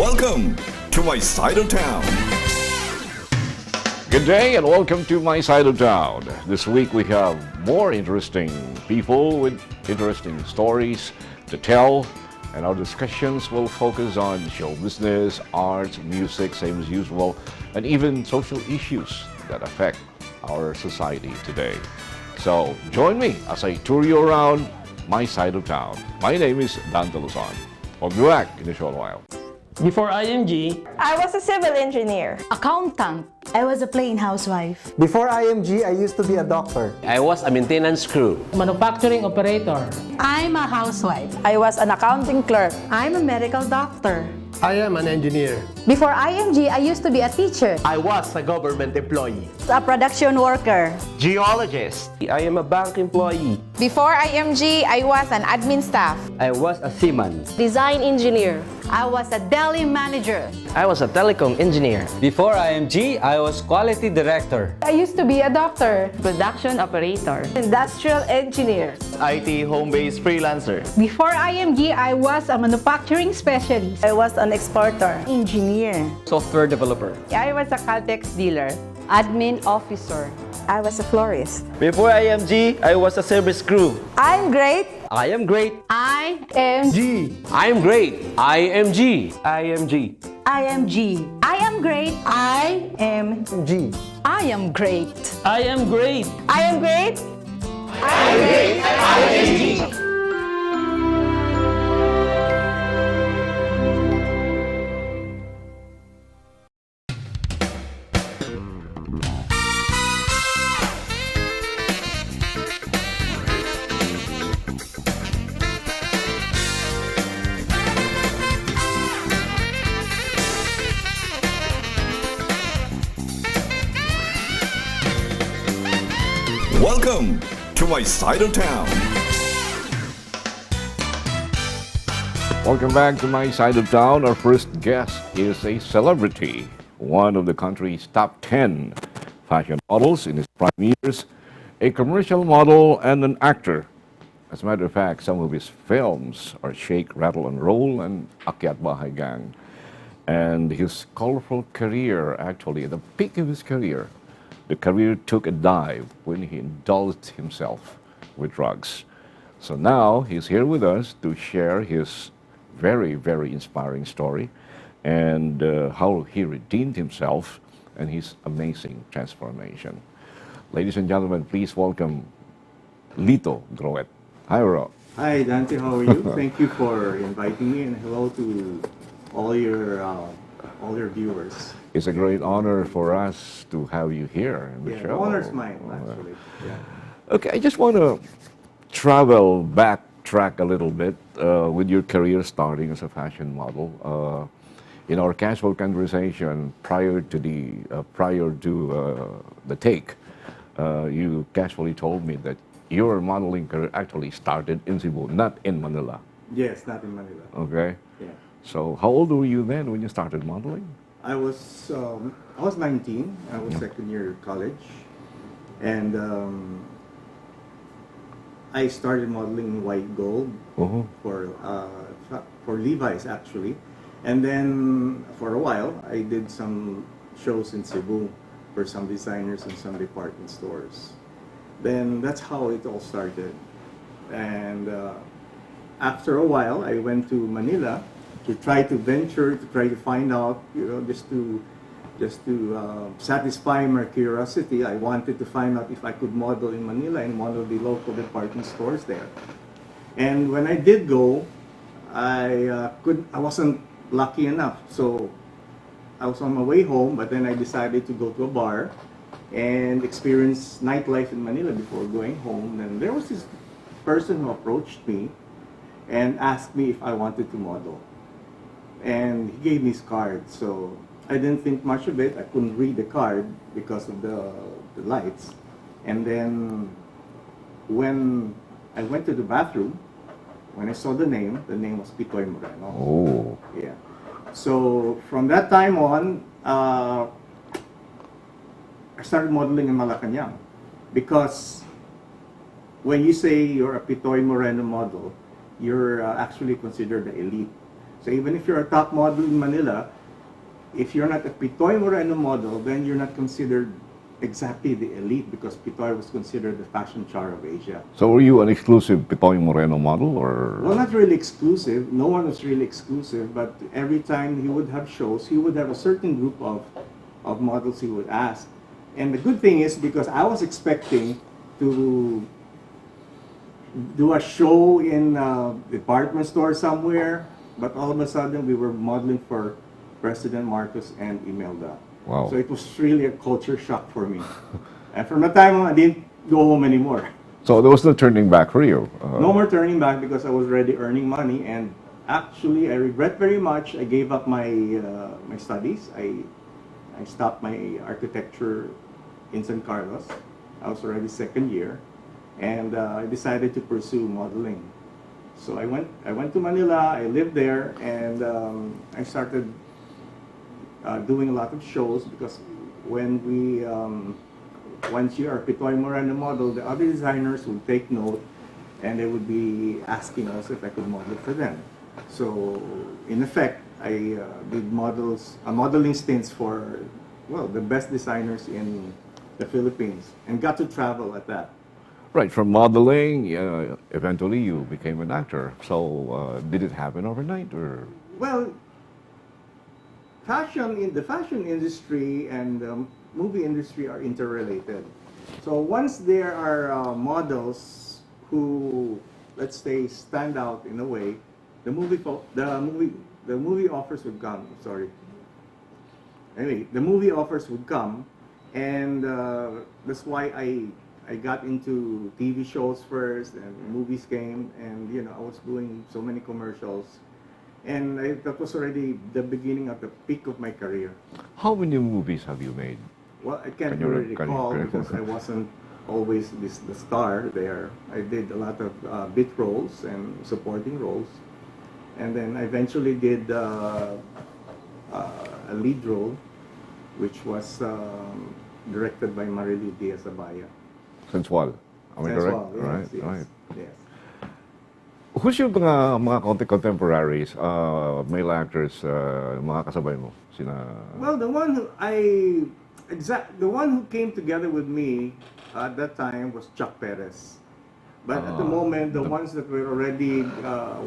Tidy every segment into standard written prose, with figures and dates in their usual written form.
Welcome to my side of town. Good day and welcome to my side of town. This week we have more interesting people with interesting stories to tell, and our discussions will focus on show business, arts, music, same as usual, and even social issues that affect our society today. So join me as I tour you around my side of town. My name is Dante Luzon. I'll be back in a short while. Before IMG, I was a civil engineer. Accountant. I was a plain housewife. Before IMG, I used to be a doctor. I was a maintenance crew. manufacturing operator. I'm a housewife. I was an accounting clerk. I'm a medical doctor. I am an engineer. Before IMG, I used to be a teacher. I was a government employee. A production worker. Geologist. I am a bank employee. Before IMG, I was an admin staff. I was a seaman. Design engineer. I was a deli manager. I was a telecom engineer. Before IMG, I was quality director. I used to be a doctor. Production operator. Industrial engineer. IT home-based freelancer. Before IMG, I was a manufacturing specialist. I was an exporter. Engineer. Software developer. I was a Caltex dealer. Admin officer. I was a florist. Before IMG, I was a service crew. I'm great. I am great. I am G. I am great. IMG. IMG. IMG. I am great. I am G. I am great. I am great. I am great. Welcome to my side of town. Welcome back to my side of town. Our first guest is a celebrity, one of the country's top 10 fashion models in his prime years, a commercial model and an actor. As a matter of fact, some of his films are Shake, Rattle and Roll and Akyat Bahay Gang. And his colorful career, actually, at the peak of his career, the career took a dive when he indulged himself with drugs. So now he's here with us to share his very, very inspiring story and how he redeemed himself and his amazing transformation. Ladies and gentlemen, please welcome Lito Groet. Hi, Ro. Hi, Dante. How are you? Thank you for inviting me, and hello to all your viewers. It's a great honor for us to have you here in the Yeah, show. the honor's mine, actually. Yeah. Okay, I just want to backtrack a little bit with your career starting as a fashion model. In our casual conversation prior to the take, you casually told me that your modeling career actually started in Cebu, not in Manila. Yes, not in Manila. Okay. Yeah. So how old were you then when you started modeling? I was 19. I was second year college, and I started modeling in white gold for Levi's actually, and then for a while I did some shows in Cebu for some designers and some department stores. Then that's how it all started, and after a while I went to Manila to try to venture, to try to find out, just to satisfy my curiosity. I wanted to find out if I could model in Manila in one of the local department stores there. And when I did go, I wasn't lucky enough. So I was on my way home, but then I decided to go to a bar and experience nightlife in Manila before going home. And there was this person who approached me and asked me if I wanted to model. And he gave me his card, so I didn't think much of it. I couldn't read the card because of the lights. And then when I went to the bathroom, when I saw the name was Pitoy Moreno. Oh. Yeah. So from that time on, I started modeling in Malacanang, because when you say you're a Pitoy Moreno model, you're actually considered the elite. So even if you're a top model in Manila, if you're not a Pitoy Moreno model, then you're not considered exactly the elite because Pitoy was considered the fashion char of Asia. So were you an exclusive Pitoy Moreno model, or? Well, not really exclusive. No one was really exclusive, but every time he would have shows, he would have a certain group of models he would ask. And the good thing is because I was expecting to do a show in a department store somewhere, but all of a sudden we were modeling for President Marcos and Imelda. Wow. So it was really a culture shock for me. And from that time on, I didn't go home anymore. So there was no turning back for you? No more turning back because I was already earning money, and actually I regret very much I gave up my my studies. I stopped my architecture in San Carlos. I was already second year, and I decided to pursue modeling. So I went to Manila. I lived there, and I started doing a lot of shows because when we once you are Pitoy Moreno model, the other designers would take note, and they would be asking us if I could model for them. So in effect, I did modeling stints for, well, the best designers in the Philippines, and got to travel at that. Right, from modeling, eventually you became an actor. So did it happen overnight, or? Well, the fashion industry and the movie industry are interrelated. So once there are models who, let's say, stand out in a way, the movie offers would come. Sorry. Anyway, the movie offers would come, and that's why I got into TV shows first, and movies came, and I was doing so many commercials. And that was already the beginning of the peak of my career. How many movies have you made? Well, I can't really recall because I wasn't always the star there. I did a lot of bit roles and supporting roles. And then I eventually did a lead role, which was directed by Marilu Diaz-Abaya. Sensual. Am I correct? Sensual, yes, Right, yes, right. yes. Who's yung mga contemporaries, male actors, mga kasabay mo? Well, the one who came together with me at that time was Chuck Perez. But at the moment, the ones that were already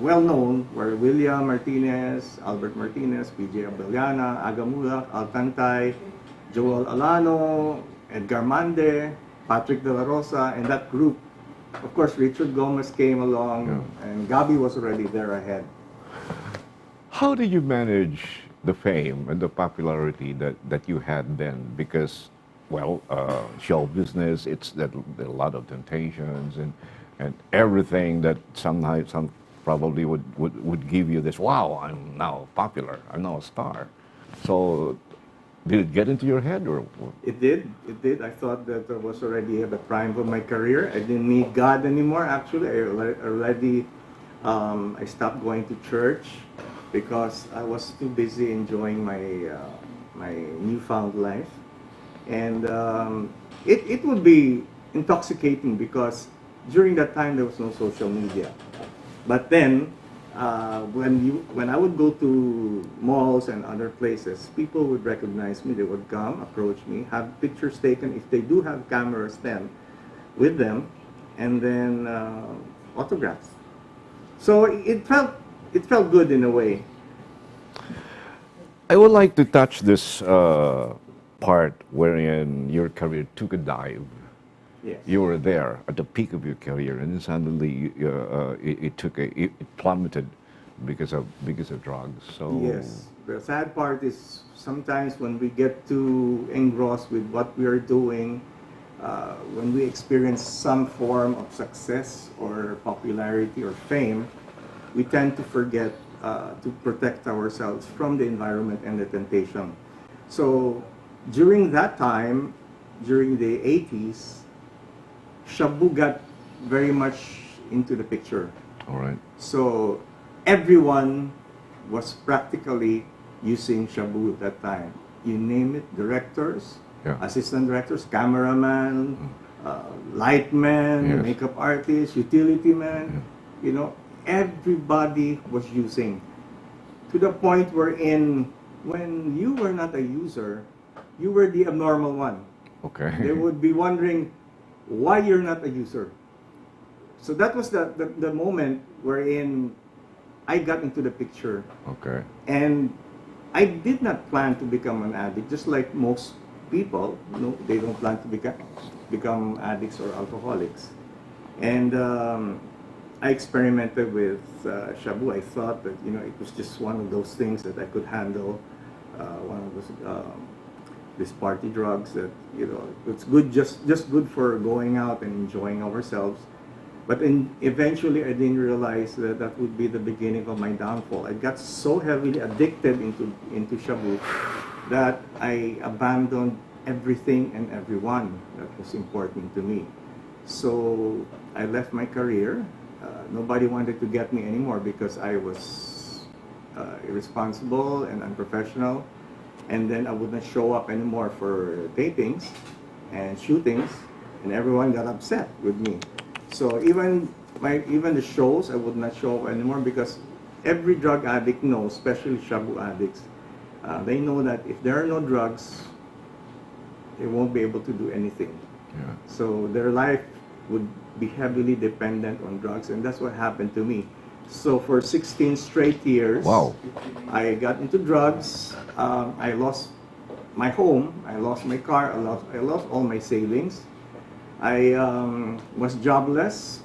well known were William Martinez, Albert Martinez, PJ Abellana, Agamulak, Altantay, Joel Alano, Edgar Mande, Patrick De La Rosa, and that group. Of course, Richard Gomez came along, and Gabi was already there ahead. How did you manage the fame and the popularity that you had then? Because, well, show business, there are a lot of temptations and everything that some probably would give you this, wow, I'm now popular, I'm now a star. So did it get into your head, or? It did. I thought that I was already at the prime of my career. I didn't need God anymore. Actually, I stopped going to church because I was too busy enjoying my newfound life, and it would be intoxicating because during that time there was no social media. But then, when I would go to malls and other places, people would recognize me. They would come, approach me, have pictures taken if they do have cameras then with them, and then autographs. So it felt good in a way. I would like to touch this part wherein your career took a dive. Yes. You were there at the peak of your career, and then suddenly it plummeted because of drugs. So Yes. The sad part is sometimes when we get too engrossed with what we are doing, when we experience some form of success or popularity or fame, we tend to forget to protect ourselves from the environment and the temptation. So during that time, during the 80s, Cebu got very much into the picture. all right. So everyone was practically using Cebu at that time. You name it, directors, assistant directors, cameraman, lightman, makeup artist, utility man, everybody was using. to the point wherein when you were not a user, you were the abnormal one. Okay. They would be wondering why you're not a user. So that was the moment wherein I got into the picture. Okay. And I did not plan to become an addict, just like most people. They don't plan to become addicts or alcoholics. And I experimented with shabu. I thought that it was just one of those things that I could handle. One of those these party drugs that it's good, just good for going out and enjoying ourselves. But eventually, I didn't realize that that would be the beginning of my downfall. I got so heavily addicted into shabu that I abandoned everything and everyone that was important to me. So I left my career. Nobody wanted to get me anymore because I was irresponsible and unprofessional. And then I wouldn't show up anymore for tapings and shootings, and everyone got upset with me. So even the shows, I would not show up anymore because every drug addict knows, especially shabu addicts, they know that if there are no drugs, they won't be able to do anything. Yeah. So their life would be heavily dependent on drugs, and that's what happened to me. So for 16 straight years, Wow. I got into drugs. I lost my home. I lost my car. I lost all my savings. I was jobless,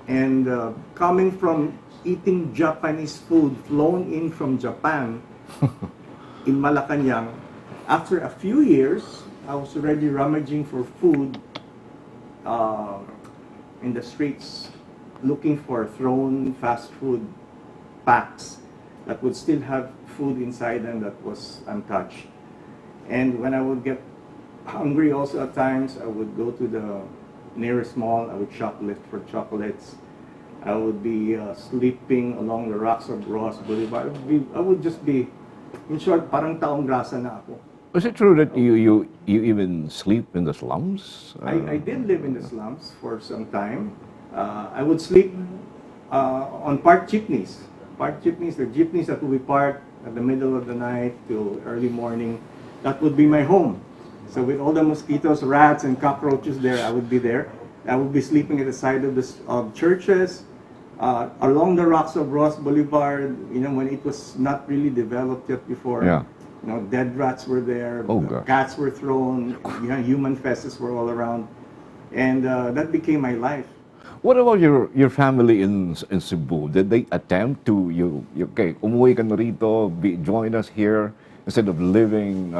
and coming from eating Japanese food flown in from Japan in Malacanang, after a few years, I was already rummaging for food in the streets, looking for thrown fast food packs that would still have food inside them that was untouched. And when I would get hungry also at times, I would go to the nearest mall, I would shoplift for chocolates. I would be sleeping along the rocks of Ross Boulevard. I would just be, in short, parang taong grasa na ako. Is it true that you even sleep in the slums? I did live in the slums for some time. I would sleep on parked jeepneys. Parked jeepneys, the jeepneys that would be parked at the middle of the night till early morning. That would be my home. So with all the mosquitoes, rats, and cockroaches there, I would be there. I would be sleeping at the side of churches, along the rocks of Ross Boulevard, when it was not really developed yet before. Yeah. Dead rats were there, Oh, God. cats were thrown, human feces were all around. And that became my life. What about your family in Cebu? Did they attempt to okay, umuwi ka na rito, join us here instead of living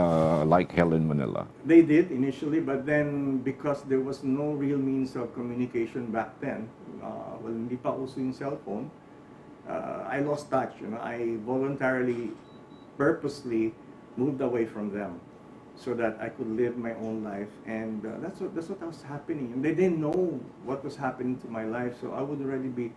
like hell in Manila? They did initially, but then because there was no real means of communication back then, hindi pa uso yung cellphone, I lost touch. I voluntarily, purposely moved away from them so that I could live my own life, and that's what was happening. And they didn't know what was happening to my life, so I would already be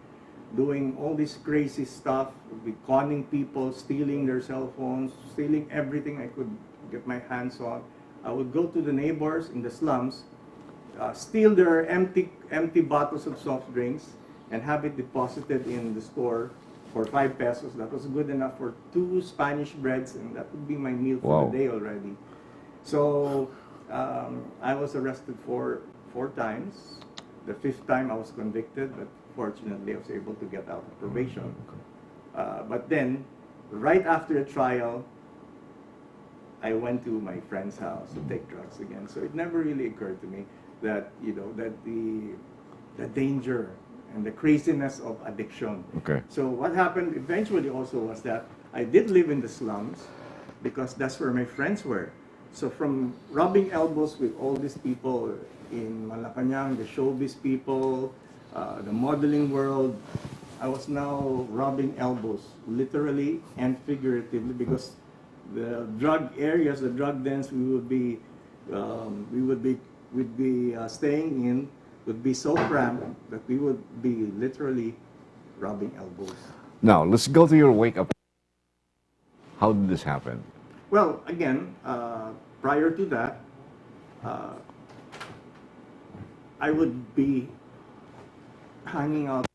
doing all this crazy stuff, be conning people, stealing their cell phones, stealing everything I could get my hands on. I would go to the neighbors in the slums, steal their empty bottles of soft drinks, and have it deposited in the store for 5 pesos. That was good enough for 2 Spanish breads, and that would be my meal for Wow. the day already. So I was arrested 4 times. The 5th time I was convicted, but fortunately I was able to get out of probation. But then, right after the trial, I went to my friend's house to take drugs again. So it never really occurred to me that that the danger and the craziness of addiction. Okay. So what happened eventually also was that I did live in the slums because that's where my friends were. So from rubbing elbows with all these people in Malacanang, the showbiz people, the modeling world, I was now rubbing elbows, literally and figuratively, because the drug areas, the drug dens we'd be staying in would be so cramped that we would be literally rubbing elbows. Now, let's go to your wake-up. How did this happen? Well, again, prior to that, I would be hanging out.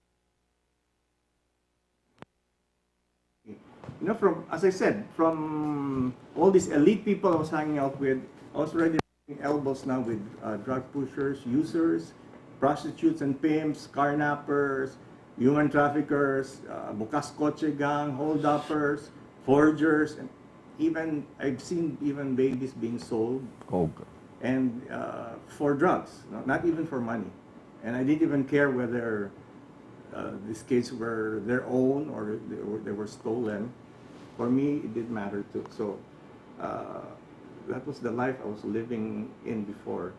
You know, from, as I said, from all these elite people I was hanging out with, I was already rubbing elbows now with drug pushers, users, prostitutes and pimps, carnappers, human traffickers, bukas kotse gang, hold-uppers, forgers, and even, I've seen even babies being sold Oh, God. and for drugs, not even for money. And I didn't even care whether these kids were their own or they were stolen. For me, it didn't matter too. So that was the life I was living in before.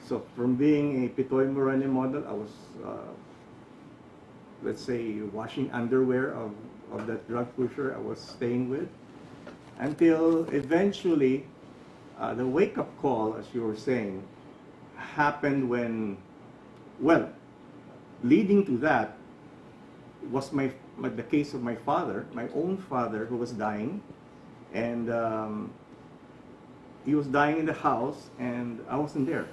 So from being a Pitoy Morene model, I was, let's say, washing underwear of that drug pusher I was staying with, until eventually the wake-up call, as you were saying, happened when, well, leading to that was the case of my father, my own father, who was dying, and he was dying in the house, and I wasn't there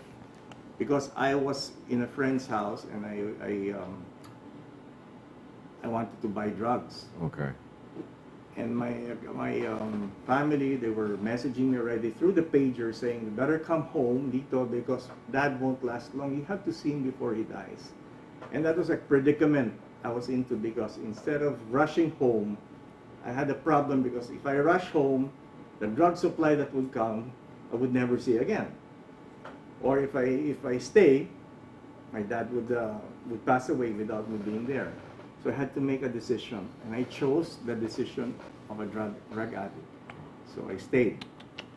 because I was in a friend's house, and I wanted to buy drugs. Okay. And my family, they were messaging me already through the pager saying, you better come home, Lito, because Dad won't last long. You have to see him before he dies. And that was a predicament I was into, because instead of rushing home, I had a problem, because if I rush home, the drug supply that would come, I would never see again. Or if I stay, my dad would pass away without me being there. So I had to make a decision, and I chose the decision of a drug addict. So I stayed.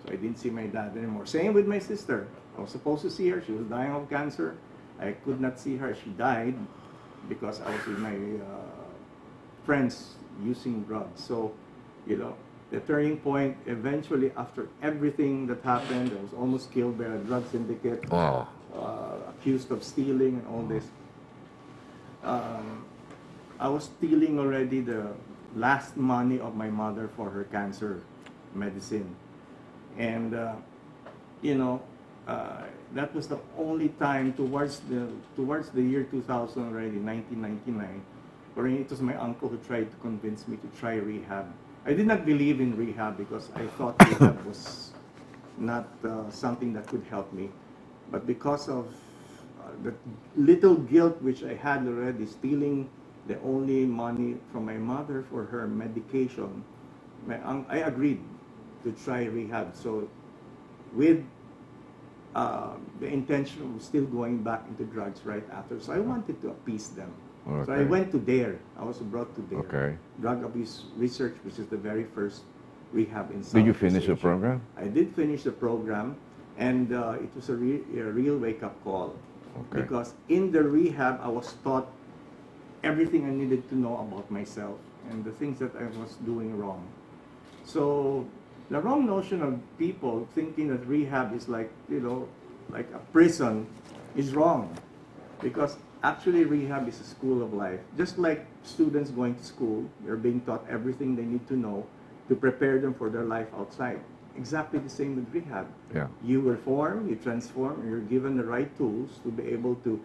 So I didn't see my dad anymore. Same with my sister. I was supposed to see her. She was dying of cancer. I could not see her. She died because I was with my friends using drugs. So, you know, the turning point, eventually, after everything that happened, I was almost killed by a drug syndicate, Oh. accused of stealing and all this. I was stealing already the last money of my mother for her cancer medicine. And, you know, that was the only time towards the year 2000 already, 1999, wherein it was my uncle who tried to convince me to try rehab. I did not believe in rehab because I thought rehab was not something that could help me. But because of the little guilt which I had already, stealing the only money from my mother for her medication, I agreed to try rehab. So with the intention of still going back into drugs right after. So I wanted to appease them. Okay. So I went to DARE. I was brought to DARE. Okay. Drug Abuse Research, which is the very first rehab in Southeast Did you finish the Asia. program? I did finish the program, and it was a real wake-up call. Okay. Because in the rehab, I was taught everything I needed to know about myself and the things that I was doing wrong. So the wrong notion of people thinking that rehab is like, you know, like a prison is wrong. Because actually rehab is a school of life. Just like students going to school, they're being taught everything they need to know to prepare them for their life outside. Exactly the same with rehab. Yeah. You reform, you transform, and you're given the right tools to be able to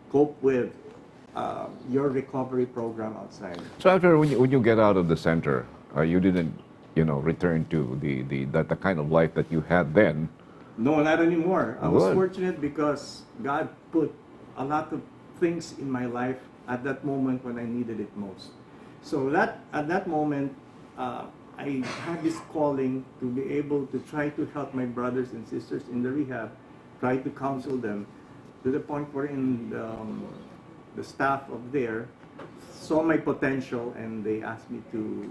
cope with your recovery program outside. So after when you get out of the center, you didn't, you know, return to the kind of life that you had then. No, not anymore. I was Good. fortunate because God put a lot of things in my life at that moment when I needed it most. So that at that moment, I had this calling to be able to try to help my brothers and sisters in the rehab, try to counsel them, to the point where the staff of there saw my potential and they asked me to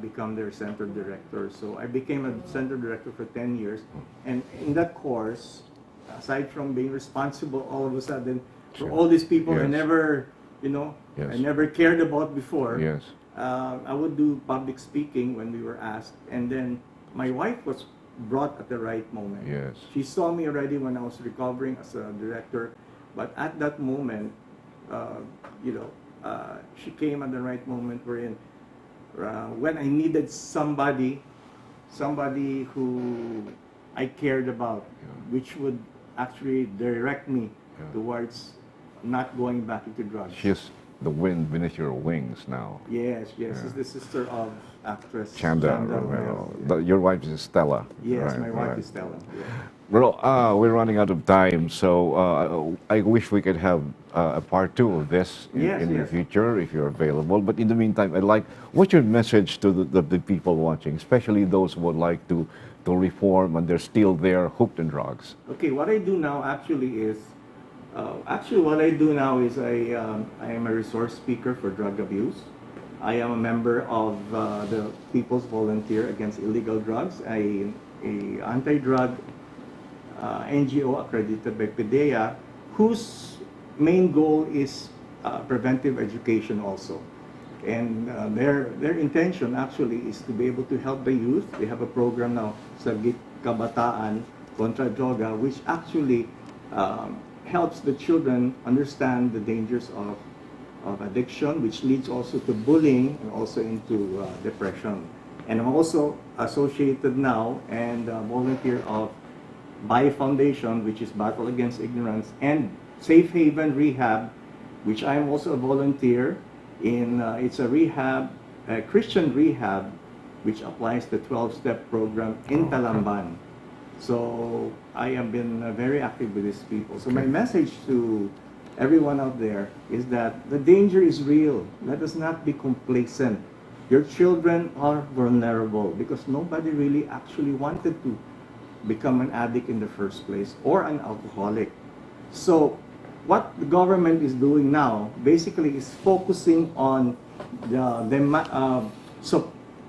become their center director. So I became a center director for 10 years. And in that course, aside from being responsible all of a sudden for all these people I Yes. never, you know, Yes. I never cared about before. Yes. I would do public speaking when we were asked. And then my wife was brought at the right moment. Yes. She saw me already when I was recovering as a director. But at that moment, you know, she came at the right moment wherein when I needed somebody who I cared about, which would actually direct me towards not going back into drugs. She's The Wind Beneath Your Wings now. Yes, yes. Is the sister of actress Chanda Romero. Romero. Yeah. Your wife is Stella. Yes, right, my wife right. is Stella. Yeah. Well, we're running out of time, so I wish we could have a part two of this Yes, in the yes. future if you're available. But in the meantime, what's your message to the people watching, especially those who would like to reform and they're still there hooked in drugs? Okay, what I do now actually is, what I do now is I am a resource speaker for drug abuse. I am a member of the People's Volunteer Against Illegal Drugs, a anti-drug NGO accredited by PDEA, whose main goal is preventive education also. And their intention actually is to be able to help the youth. They have a program now, Sagit Kabataan Kontra Droga, which actually helps the children understand the dangers of addiction, which leads also to bullying and also into depression. And I'm also associated now and volunteer of Baye Foundation, which is Battle Against Ignorance, and Safe Haven Rehab, which I'm also a volunteer in. It's a rehab, a Christian rehab, which applies the 12-step program in Talamban. So I have been very active with these people. So my message to everyone out there is that the danger is real. Let us not be complacent. Your children are vulnerable because nobody really actually wanted to become an addict in the first place or an alcoholic. So what the government is doing now basically is focusing on the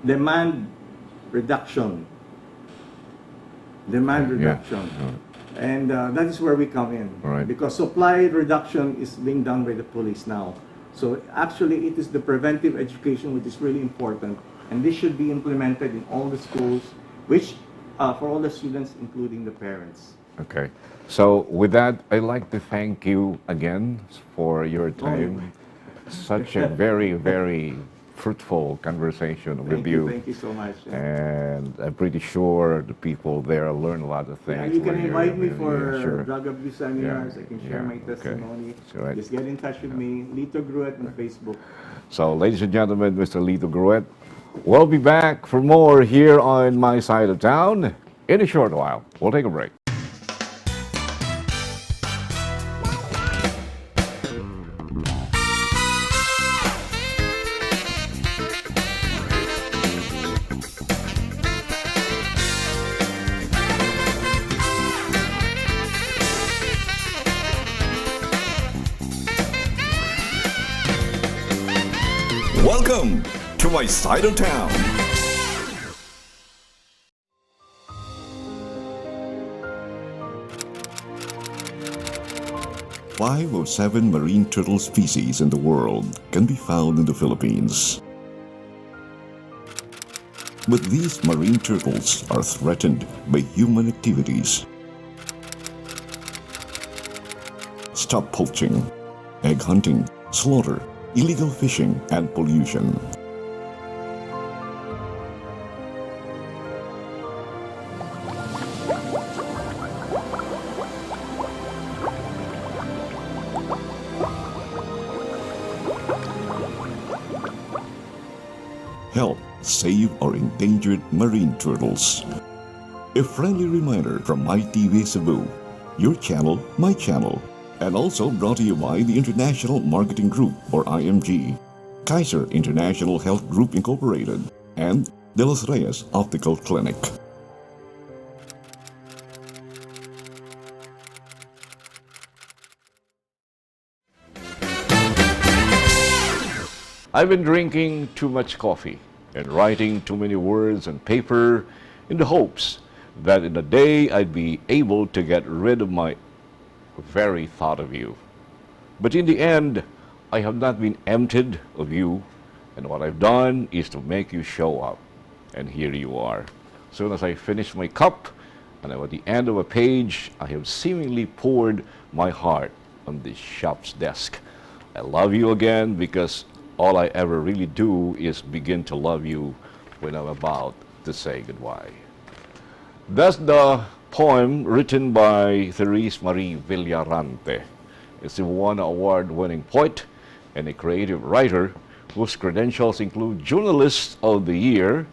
demand reduction. Demand reduction. Yeah. And that is where we come in. Right. Because supply reduction is being done by the police now. So actually it is the preventive education which is really important. And this should be implemented in all the schools, which for all the students, including the parents. Okay. So with that, I'd like to thank you again for your time. Such a very, very fruitful conversation with you. Thank you so much. And I'm pretty sure the people there learn a lot of things. Yeah, you can when you're- invite me for sure. drug abuse seminars. Yeah, I can share yeah, my okay. testimony. That's right. Just get in touch with me, Lito Gruet on Facebook. So, ladies and gentlemen, Mr. Lito Gruet, we'll be back for more here on My Side of Town in a short while. We'll take a break. Welcome to My Side of Town. Five of 7 marine turtle species in the world can be found in the Philippines. But these marine turtles are threatened by human activities. Stop poaching, egg hunting, slaughter, illegal fishing, and pollution. Help save our endangered marine turtles. A friendly reminder from MyTV Cebu, your channel, my channel, and also brought to you by the International Marketing Group, or IMG, Kaiser International Health Group Incorporated, and De Los Reyes Optical Clinic. I've been drinking too much coffee and writing too many words on paper in the hopes that in a day I'd be able to get rid of my very thought of you. But in the end, I have not been emptied of you, and what I've done is to make you show up. And here you are. Soon as I finish my cup, and at the end of a page, I have seemingly poured my heart on this shop's desk. I love you again because all I ever really do is begin to love you when I'm about to say goodbye. That's the poem written by Therese Marie Villarante. It's a one award-winning poet and a creative writer whose credentials include Journalist of the Year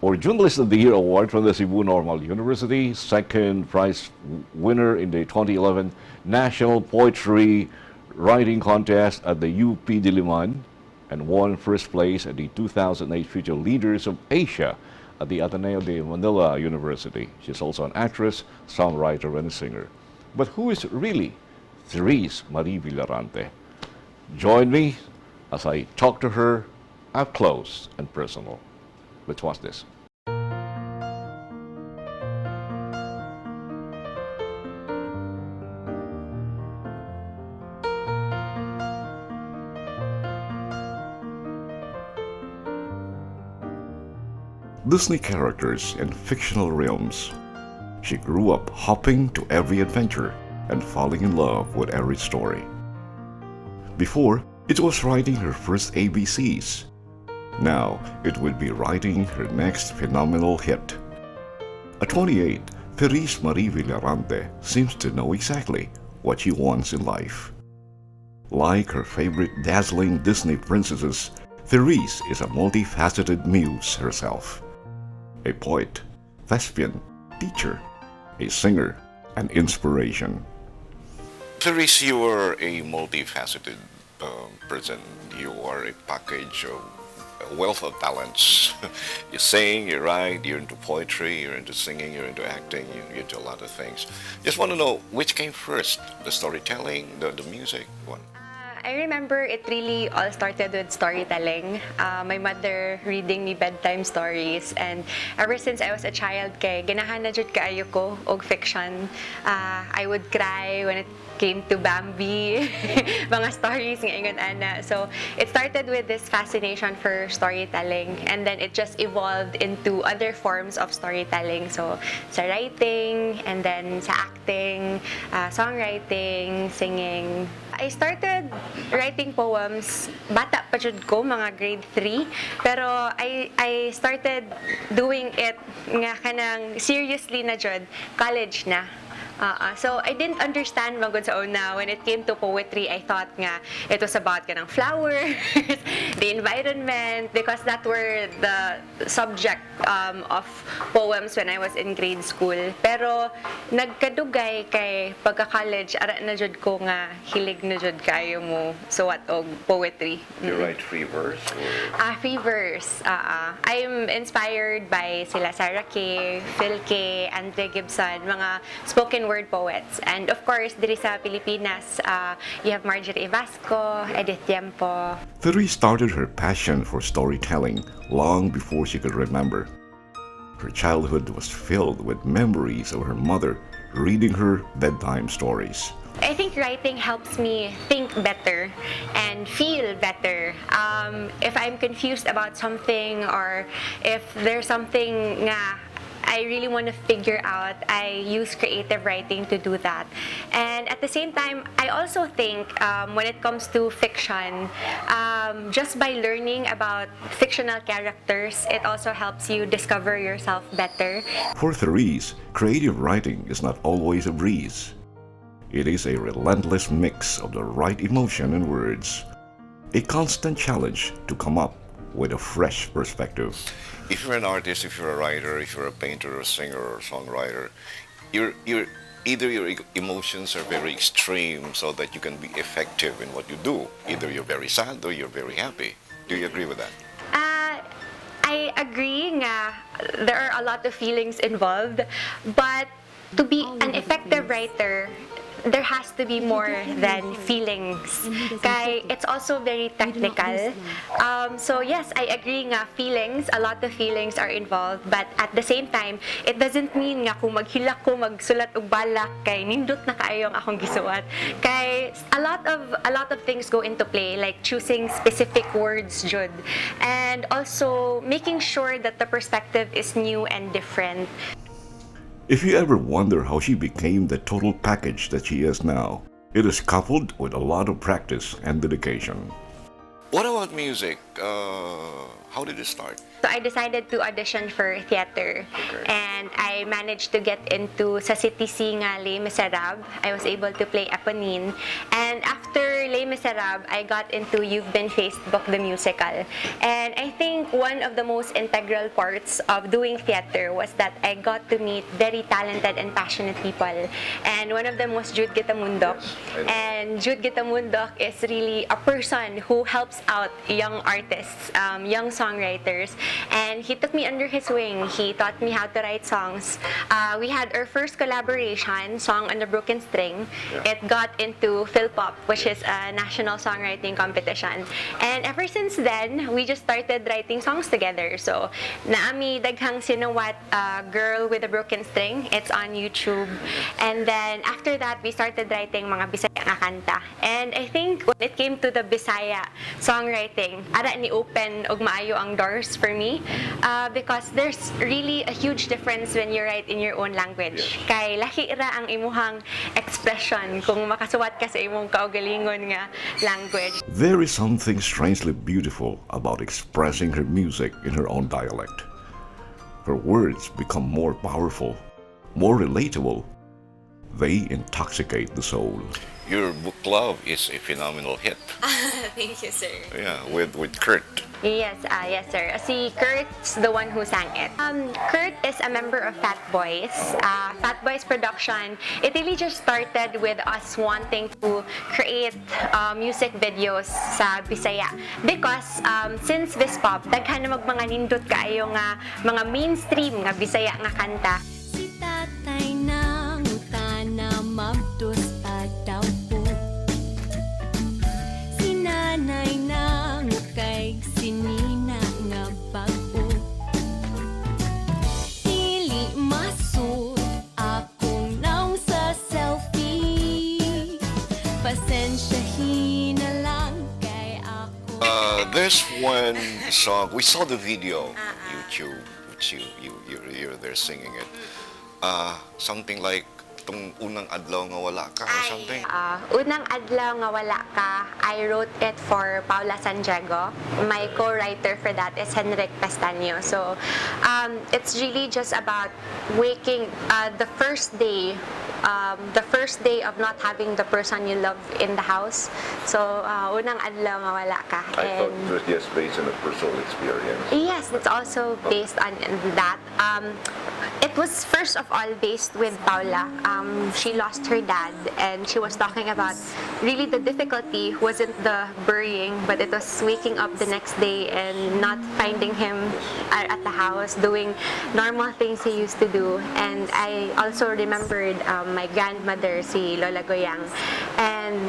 or Journalist of the Year Award from the Cebu Normal University, second prize winner in the 2011 National Poetry Writing Contest at the UP Diliman, and won first place at the 2008 Future Leaders of Asia at the Ateneo de Manila University. She's also an actress, songwriter, and a singer. But who is really Therese Marie Villarante? Join me as I talk to her up close and personal. Let's watch this. Disney characters and fictional realms. She grew up hopping to every adventure and falling in love with every story. Before, it was writing her first ABCs. Now, it would be writing her next phenomenal hit. At 28, Therese Marie Villarante seems to know exactly what she wants in life. Like her favorite dazzling Disney princesses, Therese is a multifaceted muse herself. A poet, thespian, teacher, a singer, and inspiration. Therese, you are a multifaceted person. You are a package of a wealth of talents. You sing, you write, you're into poetry, you're into singing, you're into acting, you're into a lot of things. Just want to know, which came first? The storytelling, the music, one? I remember it really all started with storytelling. My mother reading me bedtime stories, and ever since I was a child, kay ganahan na jud kaayo ko og fiction. I would cry when it came to Bambi, mga stories nga ingon ana. So it started with this fascination for storytelling, and then it just evolved into other forms of storytelling. So sa writing, and then sa acting, songwriting, singing. I started writing poems, bata pa jud ko, mga grade 3. Pero I started doing it nga kanang seriously na jud, college na. So I didn't understand magud sa una. When it came to poetry, I thought nga it was about kanang flowers, the environment, because that were the subject of poems when I was in grade school. Pero nagkadugay kay pagka-college, ara na jud ko nga hilig na jud kayo mo suwat og poetry. You write free verse? Free verse. I'm inspired by sila Sarah K, Phil K, Andre Gibson, mga spoken word poets. And of course, diri sa Pilipinas, you have Marjorie Vasco, Edith Tiempo. Therese started her passion for storytelling long before she could remember. Her childhood was filled with memories of her mother reading her bedtime stories. I think writing helps me think better and feel better. If I'm confused about something, or if there's something nga I really want to figure out, I use creative writing to do that. And at the same time, I also think when it comes to fiction, just by learning about fictional characters, it also helps you discover yourself better. For Therese, creative writing is not always a breeze. It is a relentless mix of the right emotion and words. A constant challenge to come up with a fresh perspective. If you're an artist, if you're a writer, if you're a painter, or singer, or songwriter, you're either your emotions are very extreme so that you can be effective in what you do. Either you're very sad or you're very happy. Do you agree with that? I agree nga there are a lot of feelings involved, but to be an effective writer, there has to be more than feelings. Kay it's also very technical. So yes, I agree nga feelings, a lot of feelings are involved, but at the same time, it doesn't mean nga kung maghilak ko magsulat og balak kay nindot na kaayo ang akong gisuwat. Kay a lot of things go into play, like choosing specific words jud, and also making sure that the perspective is new and different. If you ever wonder how she became the total package that she is now, it is coupled with a lot of practice and dedication. What about music? How did it start? So I decided to audition for theater, and I managed to get into sa City C nga Les Miserables. I was able to play Eponine, and after Les Miserables, I got into You've Been Facebook the musical. And I think one of the most integral parts of doing theater was that I got to meet very talented and passionate people. And one of them was Jude Gitamundok. And Jude Gitamundok is really a person who helps out young artists, young songwriters. And he took me under his wing. He taught me how to write songs. We had our first collaboration, Song on the Broken String. It got into Philpop, which is a national songwriting competition. And ever since then, we just started writing songs together. So, naami daghang sinuwat, Girl with a Broken String. It's on YouTube. And then after that, we started writing mga Bisaya nga kanta. And I think when it came to the Bisaya songwriting, ara ni open og maayo ang doors for me, because there's really a huge difference when you write in your own language. Kay lahi ra ang imuhang expression kung makasuwat ka sa imong kaugalingon nga language. There is something strangely beautiful about expressing her music in her own dialect. Her words become more powerful, more relatable. They intoxicate the soul. Your book Love is a phenomenal hit. Thank you, sir. Yeah, with Kurt. Yes, yes, sir. Si Kurt's the one who sang it. Kurt is a member of Fat Boys. Fat Boys production, it really just started with us wanting to create music videos sa Bisaya. Because since Vispop, daghan na mga nindot kaayo nga mga mainstream nga Bisaya nga kanta. Si tatay nang utana mabdos daw po. Si nanay nang ukay sinina nga bago. Dili masud akong naong sa selfie. Pasensyahin na lang kay ako. There's one song, we saw the video on YouTube, which you're there singing it. Something like itong unang adlaw nga wala ka or something? Unang adlaw nga wala ka, I wrote it for Paula Santiago. My co-writer for that is Henrik Pestaño. So, it's really just about waking, the first day of not having the person you love in the house. So, unang adlaw nga wala ka. I thought it was just based on a personal experience. Yes, it's also based on that. It was first of all based with Paula. She lost her dad, and she was talking about really the difficulty wasn't the burying, but it was waking up the next day and not finding him at the house, doing normal things he used to do. And I also remembered my grandmother, si Lola Goyang, and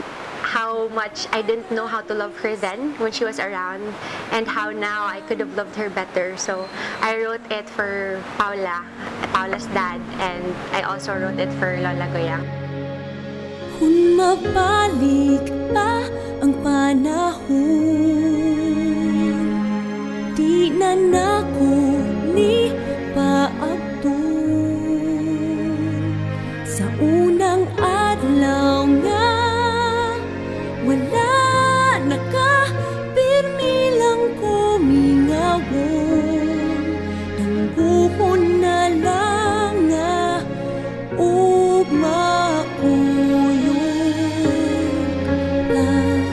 how much I didn't know how to love her then when she was around, and how now I could have loved her better. So I wrote it for Paula's dad, and I also wrote it for Lola Goyang. Kung mabalik pa ang panahon, di na nako ni paabdon sa unang adlaw nga wala nakapirmi lang ko mingawon ng buhon na lang nga ugmakuyog lang.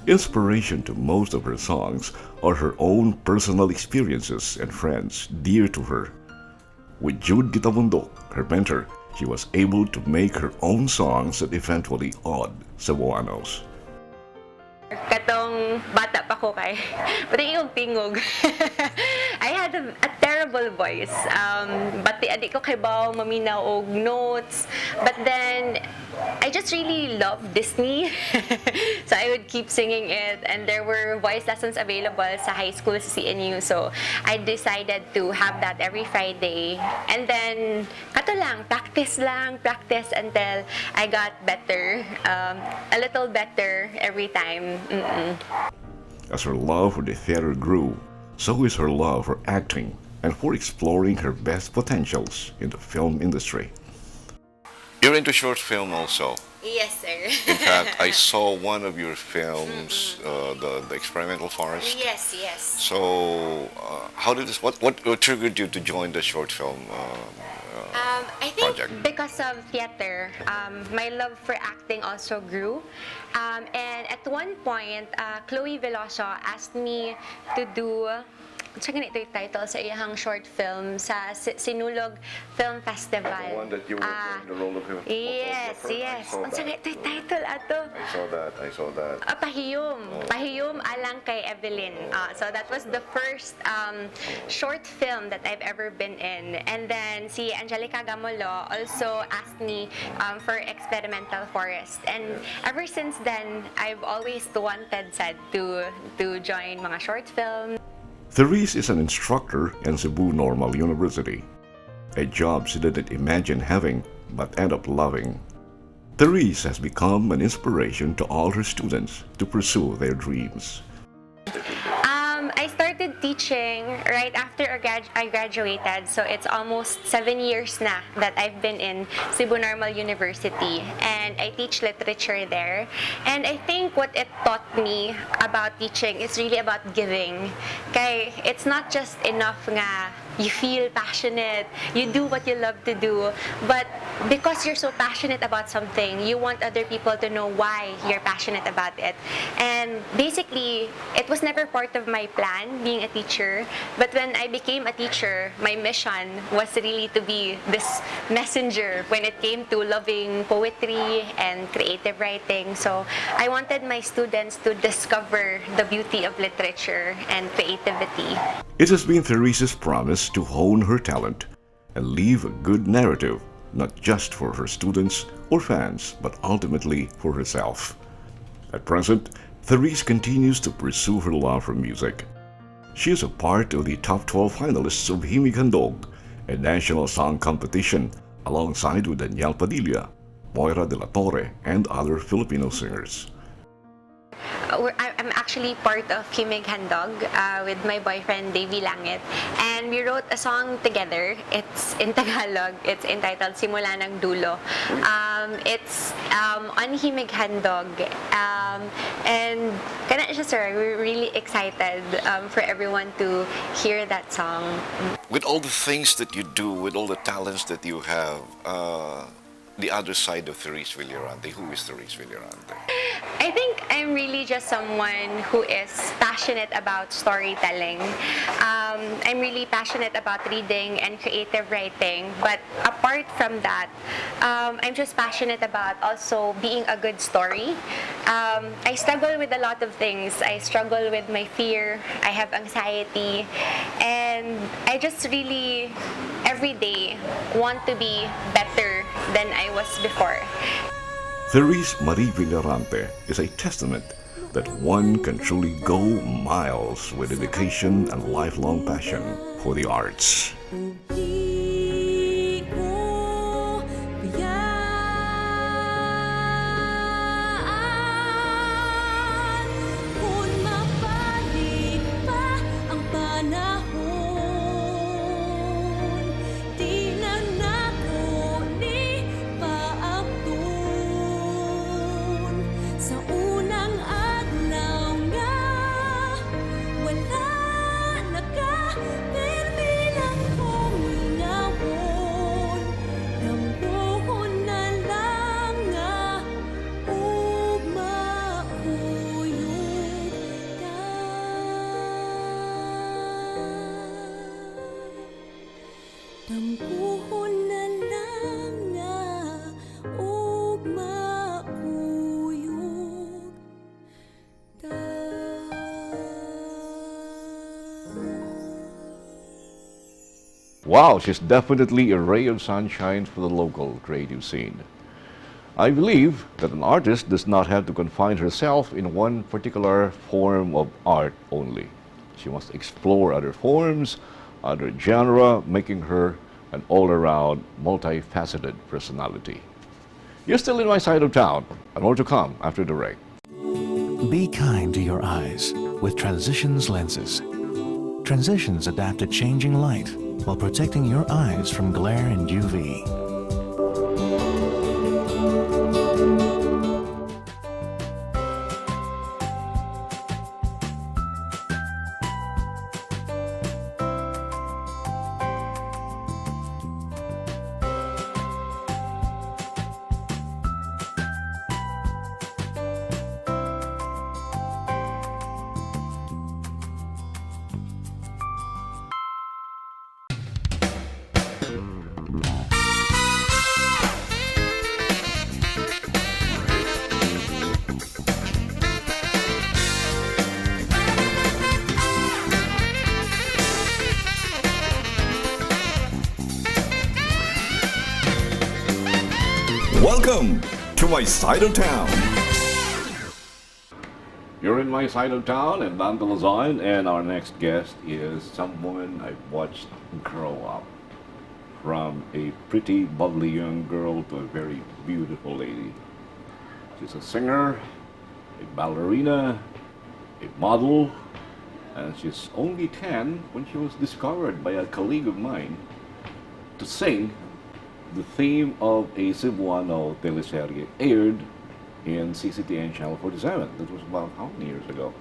Inspiration to most of her songs are her own personal experiences and friends dear to her. With Jude Gitamundok, her mentor, she was able to make her own songs that eventually awed Cebuanos. Katong bata pa ko kay, pati tingog. I had a terrible voice. But adik ko kay baw maminaw og notes. But then I just really loved Disney. So I would keep singing it, and there were voice lessons available sa high school sa CNU. So I decided to have that every Friday. And then kato lang, practice until I got better. A little better every time. As her love for the theater grew, so is her love for acting and for exploring her best potentials in the film industry. You're into short film also. Yes, sir. In fact, I saw one of your films, the Experimental Forest. Yes, yes. So, how did this? What triggered you to join the short film I think project? because of theater, my love for acting also grew. And at one point, Chloe Veloso asked me to do Tsaka ito yung title sa iyang short film sa Sinulog Film Festival. The one that you were playing the role of him. Yes, yes. Tsaka ito yung title ato. I saw that. Pahiyom. Pahiyom alang kay Evelyn. So that was the first short film that I've ever been in. And then si Angelica Gamolo also asked me for Experimental Forest. And ever since then, I've always wanted to join mga short films. Therese is an instructor in Cebu Normal University, a job she didn't imagine having but ended up loving. Therese has become an inspiration to all her students to pursue their dreams. I started teaching right after I graduated, so it's almost 7 years na that I've been in Cebu Normal University, and I teach literature there. And I think what it taught me about teaching is really about giving. Kaya it's not just enough nga you feel passionate, you do what you love to do, but because you're so passionate about something, you want other people to know why you're passionate about it. And basically, it was never part of my plan being a teacher, but when I became a teacher, my mission was really to be this messenger when it came to loving poetry and creative writing. So I wanted my students to discover the beauty of literature and creativity. It has been Therese's promise to hone her talent and leave a good narrative, not just for her students or fans, but ultimately for herself. At present, Therese continues to pursue her love for music. She is a part of the top 12 finalists of Himig Handog, a national song competition, alongside with Daniel Padilla, Moira de la Torre, and other Filipino singers. I'm actually part of Himig Handog with my boyfriend Davey Langit, and we wrote a song together. It's in Tagalog. It's entitled Simula ng Dulo. It's on Himig Handog, and kana siya, sir, we're really excited for everyone to hear that song. With all the things that you do, with all the talents that you have, the other side of Therese Villarante, who is Therese Villarante? I think I'm really just someone who is passionate about storytelling. I'm really passionate about reading and creative writing, but apart from that, I'm just passionate about also being a good story. I struggle with a lot of things. I struggle with my fear, I have anxiety, and I just really, every day, want to be better than I was before. Therese Marie Villarante is a testament that one can truly go miles with dedication and lifelong passion for the arts. Wow, she's definitely a ray of sunshine for the local creative scene. I believe that an artist does not have to confine herself in one particular form of art only. She must explore other forms, other genre, making her an all-around, multifaceted personality. You're still in my side of town, and more to come after the break. Be kind to your eyes with Transitions lenses. Transitions adapt to changing light while protecting your eyes from glare and UV. Welcome to my side of town. You're in my side of town, and Dante Luzon, and our next guest is someone I've watched grow up. From a pretty, bubbly young girl to a very beautiful lady. She's a singer, a ballerina, a model, and she's only 10 when she was discovered by a colleague of mine to sing the theme of a Cebuano teleserye aired in CCTN Channel 47. That was about how many years ago?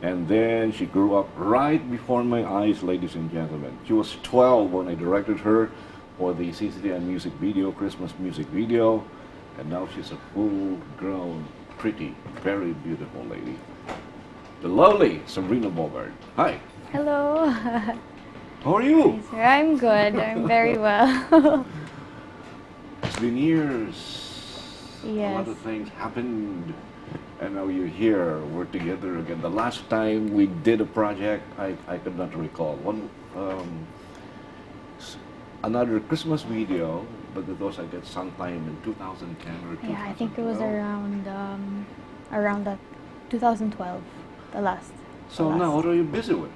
And then she grew up right before my eyes, ladies and gentlemen. She was 12 when I directed her for the CCTN music video, Christmas music video, and now she's a full-grown, pretty, very beautiful lady. The lovely Sabrina Bogart. Hi. Hello. How are you? Hi, sir. I'm good. I'm very well. It's been years. Yes. A lot of things happened, and now you're here. We're together again. The last time we did a project, I could not recall. Another Christmas video, but it was, I guess, sometime in 2010 or 2012. Yeah, I think it was around that 2012, the last. So now, what are you busy with?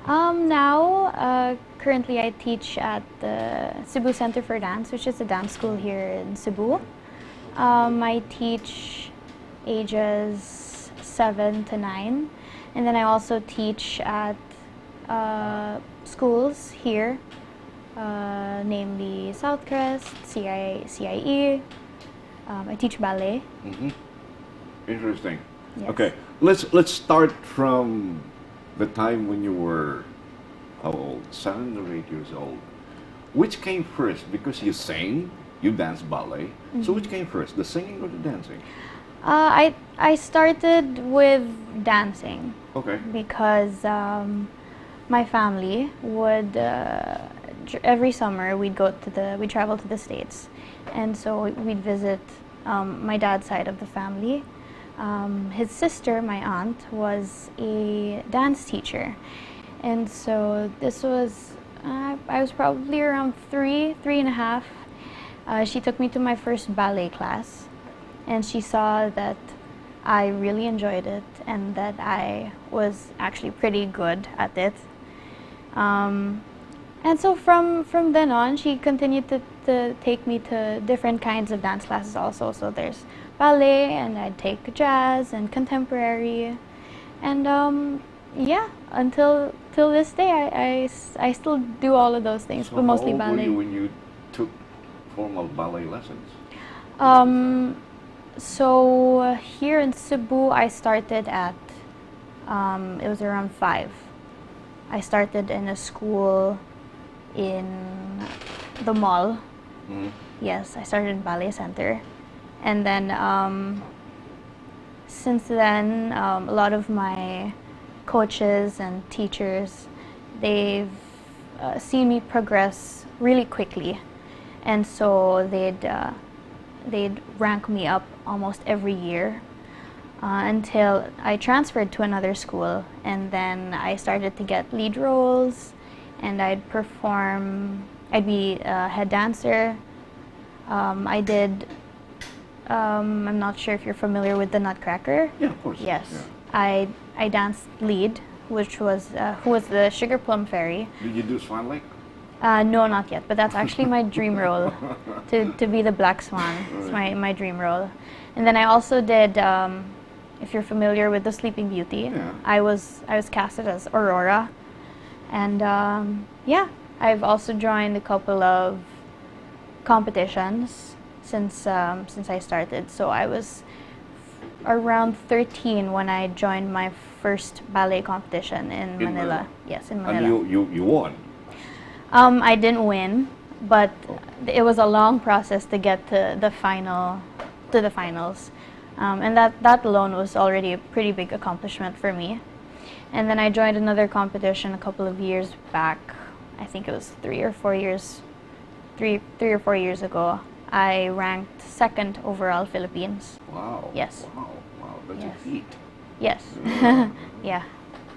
Now, currently I teach at the Cebu Center for Dance, which is a dance school here in Cebu. I teach ages 7 to 9, and then I also teach at schools here, namely Southcrest, CIE. I teach ballet. Mm-hmm. Interesting. Yes. Okay, let's start from the time when you were how old? 7 or 8 years old. Which came first? Because you sang, you dance ballet. Mm-hmm. So which came first, the singing or the dancing? I started with dancing. Okay. Because my family would every summer we'd travel to the States, and so we'd visit my dad's side of the family. His sister, my aunt, was a dance teacher, and so this was I was probably around 3.5. She took me to my first ballet class, and she saw that I really enjoyed it and that I was actually pretty good at it. And so from then on, she continued to take me to different kinds of dance classes also. So there's ballet, and I'd take jazz and contemporary. And yeah, until this day, I still do all of those things, So but mostly how old ballet. were you when you took formal ballet lessons? So here in Cebu, I started at, it was around 5. I started in a school in the mall. Mm-hmm. Yes, I started in Ballet Center. And then since then, a lot of my coaches and teachers, they've seen me progress really quickly. And so they'd rank me up almost every year until I transferred to another school, and then I started to get lead roles, and I'd be a head dancer. I did, I'm not sure if you're familiar with the Nutcracker. Yeah, of course. Yes. Yeah. I danced lead, which was, who was the Sugar Plum Fairy. Did you do Swan Lake? No, not yet, but that's actually my dream role, to be the Black Swan. It's my dream role. And then I also did, if you're familiar with the Sleeping Beauty, yeah. I was casted as Aurora. And yeah, I've also joined a couple of competitions since I started. So I was around 13 when I joined my first ballet competition in Manila. Yes, in Manila. And you won? I didn't win, but it was a long process to get to the finals. And that alone was already a pretty big accomplishment for me. And then I joined another competition a couple of years back. I think it was 3 or 4 years ago. I ranked 2nd overall Philippines. Wow. Yes. Wow. That's Yes. a feat. Yes. Yeah.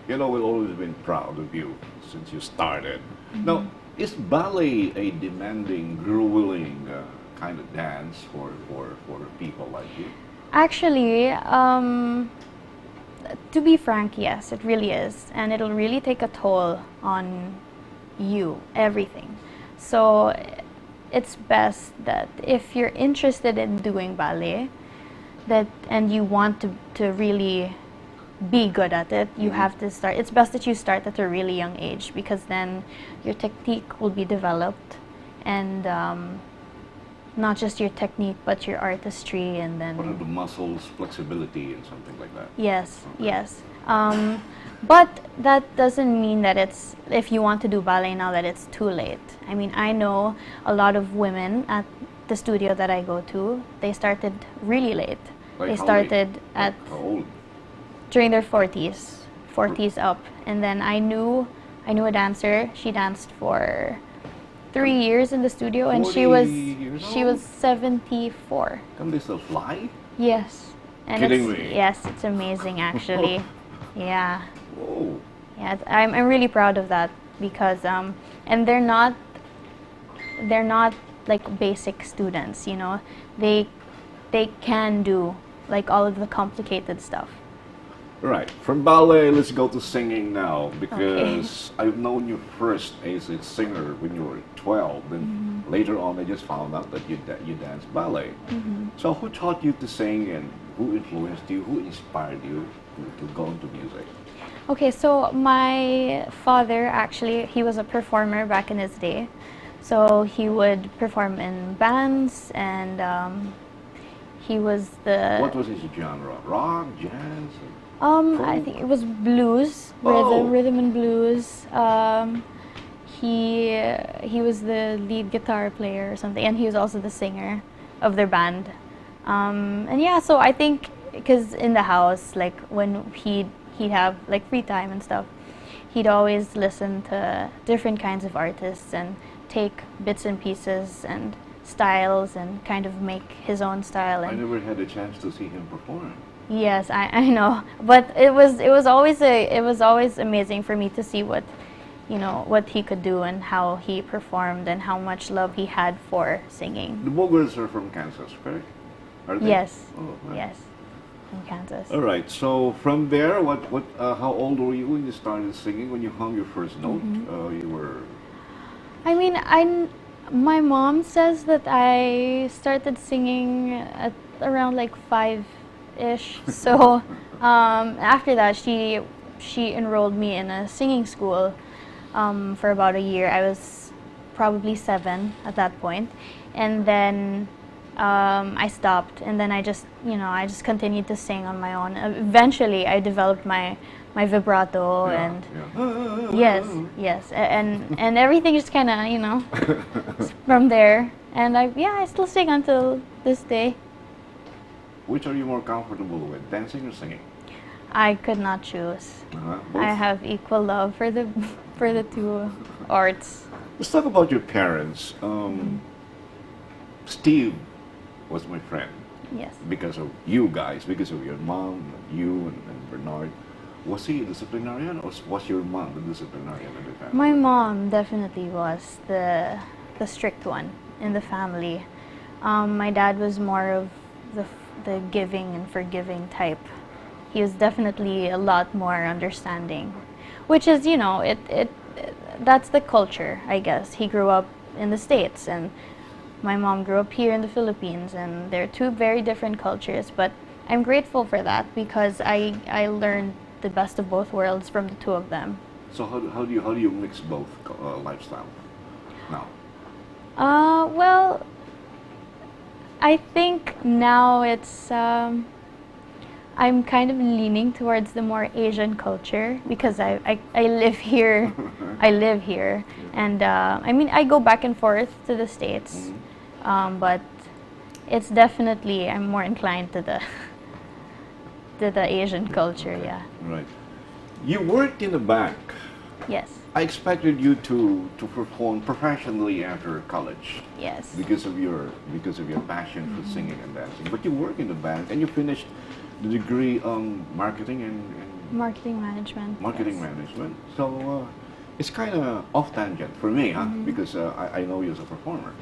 You know, we've always been proud of you since you started. Now, is ballet a demanding, grueling kind of dance for people like you? Actually, to be frank, yes, it really is. And it'll really take a toll on you, everything. So it's best that if you're interested in doing ballet, and you want to really be good at it, you have to start. It's best that you start at a really young age, because then your technique will be developed, and not just your technique but your artistry, and then What are the muscles, flexibility, and something like that? yes, yes. But that doesn't mean that it's, if you want to do ballet now, that it's too late. I mean, I know a lot of women at the studio that I go to, they started really late. Like they how started late? at How old? during their 40s up. And then I knew a dancer. She danced for 3 years in the studio, and she 40 years was 74. Can they still fly? Yes. And Kidding it's, me. yes, it's amazing actually. Yeah. Whoa. Yeah, I'm really proud of that, because and they're not like basic students, you know. They can do like all of the complicated stuff. Right. From ballet, let's go to singing now, because I've known you first as a singer when you were 12. Then later on, I just found out that you danced ballet. So who taught you to sing, and who influenced you? Who inspired you to go into music? Okay, so my father, actually, he was a performer back in his day. So he would perform in bands, and he was the... What was his genre? Rock, jazz? I think it was blues, rhythm and blues. He was the lead guitar player or something, and he was also the singer of their band. And yeah, so I think, because in the house, like when he'd have like free time and stuff, he'd always listen to different kinds of artists and take bits and pieces and styles and kind of make his own style. And I never had a chance to see him perform. yes, I know, but it was always amazing for me to see what he could do and how he performed and how much love he had for singing. The Bogers are from Kansas, correct? Are they? Yes. Oh, right. Yes. In Kansas. All right. So from there, how old were you when you started singing? When you hung your first note, you were. I mean, my mom says that I started singing at around like 5-ish. So after that, she enrolled me in a singing school for about a year. I was probably 7 at that point, and then I stopped, and then I just continued to sing on my own. Eventually, I developed my vibrato, and yes, and everything just kind of from there. And I still sing until this day. Which are you more comfortable with, dancing or singing? I could not choose. I have equal love for the two arts. Let's talk about your parents. Steve was my friend. Yes. Because of you guys, because of your mom, you and Bernard. Was he a disciplinarian, or was your mom the disciplinarian in the family? My mom definitely was the strict one in the family. My dad was more of the giving and forgiving type. He was definitely a lot more understanding, which is, that's the culture, I guess. He grew up in the States, and my mom grew up here in the Philippines, and they're two very different cultures, but I'm grateful for that, because I learned the best of both worlds from the two of them. So how do you mix both lifestyle now? Well, I think now it's I'm kind of leaning towards the more Asian culture, because I live here. I live here, and I mean, I go back and forth to the States, but it's definitely, I'm more inclined to the Asian culture. Yeah. Right. You worked in a bank. Yes. I expected you to perform professionally after college. Yes. Because of your passion for singing and dancing. But you work in the bank, and you finished the degree on marketing and marketing management. Marketing yes. management. So It's kind of off tangent for me, huh? Because I know you as a performer.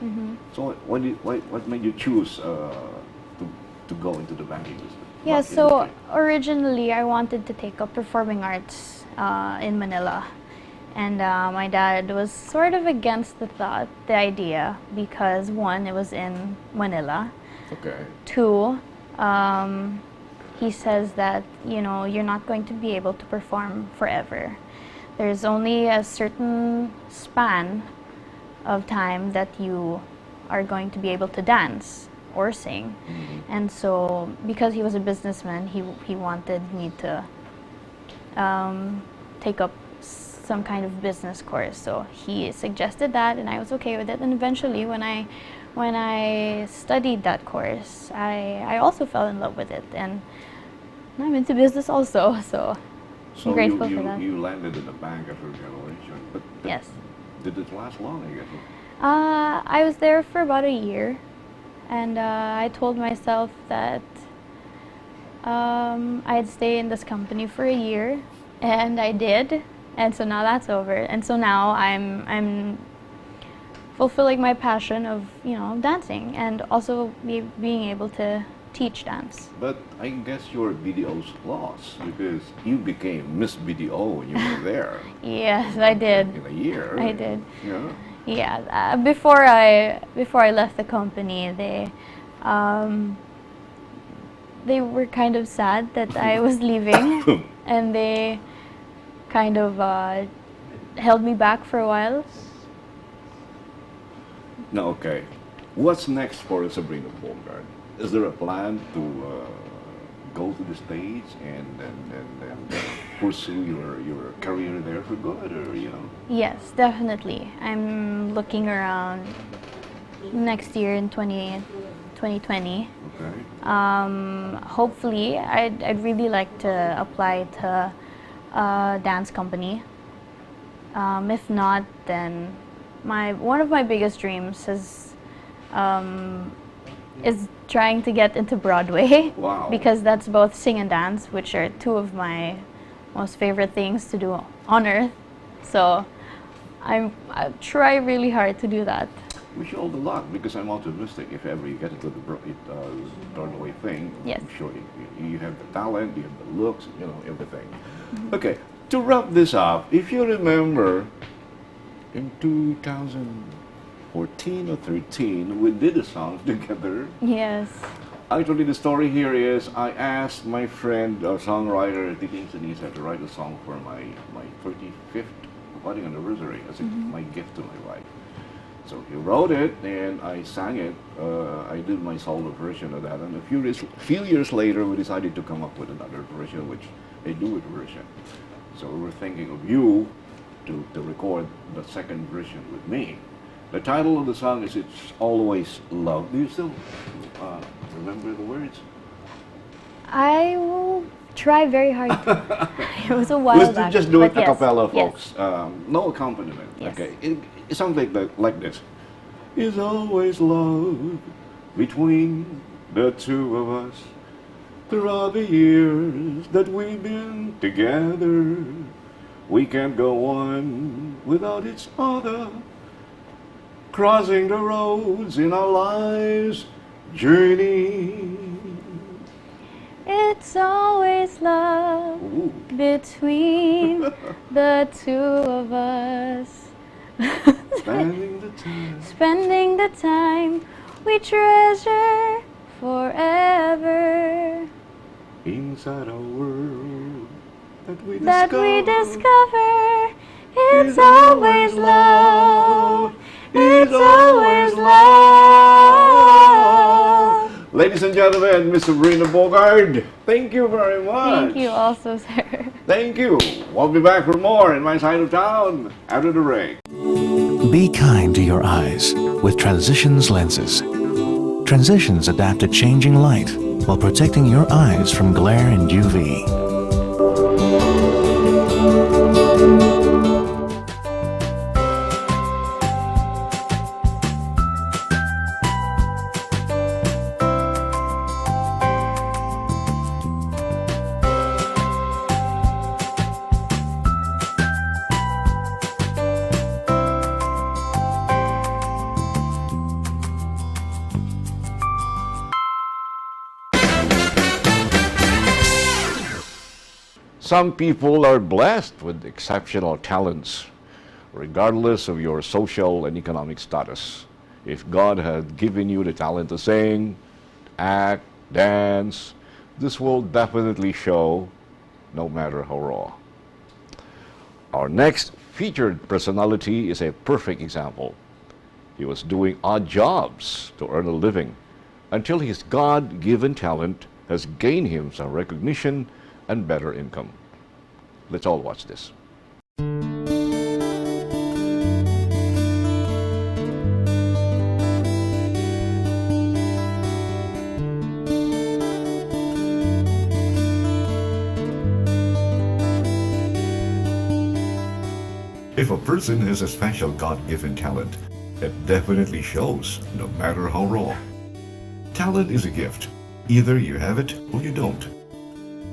So what made you choose to go into the banking business? Yeah, so originally I wanted to take up performing arts in Manila. And my dad was sort of against the idea, because one, it was in Manila. Okay. Two, he says that, you know, you're not going to be able to perform forever. There's only a certain span of time that you are going to be able to dance or sing. And so, because he was a businessman, he wanted me to take up some kind of business course. So he suggested that, and I was okay with it. And eventually, when I studied that course, I also fell in love with it, and I'm into business also. So I'm grateful for that. You landed in the bank after graduation, but yes. Did it last long? I guess. I was there for about a year, and I told myself that I'd stay in this company for a year, and I did. And so now that's over, and so now I'm fulfilling my passion of, you know, dancing, and also being able to teach dance. But I guess your BDO's lost, because you became Miss BDO when you were there. Yes, I did. In a year. I did. Yeah. Yeah. Before I left the company, they were kind of sad that I was leaving, and they kind of held me back for a while. No, okay. What's next for Sabrina Bogart? Is there a plan to go to the States and pursue your career there for good, or you know? Yes, definitely. I'm looking around next year in 2020. Okay. Hopefully, I'd really like to apply to a dance company. If not, then one of my biggest dreams is trying to get into Broadway. Wow. Because that's both sing and dance, which are two of my most favorite things to do on earth. So I try really hard to do that. Wish you all the luck, because I'm optimistic. If ever you get into the Broadway thing, yes. I'm sure you have the talent, you have the looks, you know, everything. Okay, to wrap this up, if you remember, in 2014 or 13, we did a song together. Yes. Actually, the story here is I asked my friend, songwriter Titing Sinisa, to write a song for my 35th wedding anniversary as my gift to my wife. So he wrote it, and I sang it. I did my solo version of that, and a few years later, we decided to come up with another version, which a duet version. So we were thinking of you to record the second version with me. The title of the song is "It's Always Love." Do you still remember the words? I will try very hard to. It was a while back. Let's just do it a yes, cappella, folks. Yes. No accompaniment. Yes. Okay. It's something like this. It's always love between the two of us. Throughout the years that we've been together, we can't go on without each other. Crossing the roads in our lives journey. It's always love between the two of us. Spending the time we treasure forever. Inside our world that we discover. It's always love. It's always love. Ladies and gentlemen, Miss Sabrina Bogart, thank you very much. Thank you also, sir. Thank you. We'll be back for more in my side of town after the break. Be kind to your eyes with Transitions lenses. Transitions adapt to changing light while protecting your eyes from glare and UV. Some people are blessed with exceptional talents, regardless of your social and economic status. If God had given you the talent to sing, act, dance, this will definitely show, no matter how raw. Our next featured personality is a perfect example. He was doing odd jobs to earn a living until his God-given talent has gained him some recognition and better income. Let's all watch this. If a person has a special God-given talent, it definitely shows, no matter how raw. Talent is a gift. Either you have it or you don't.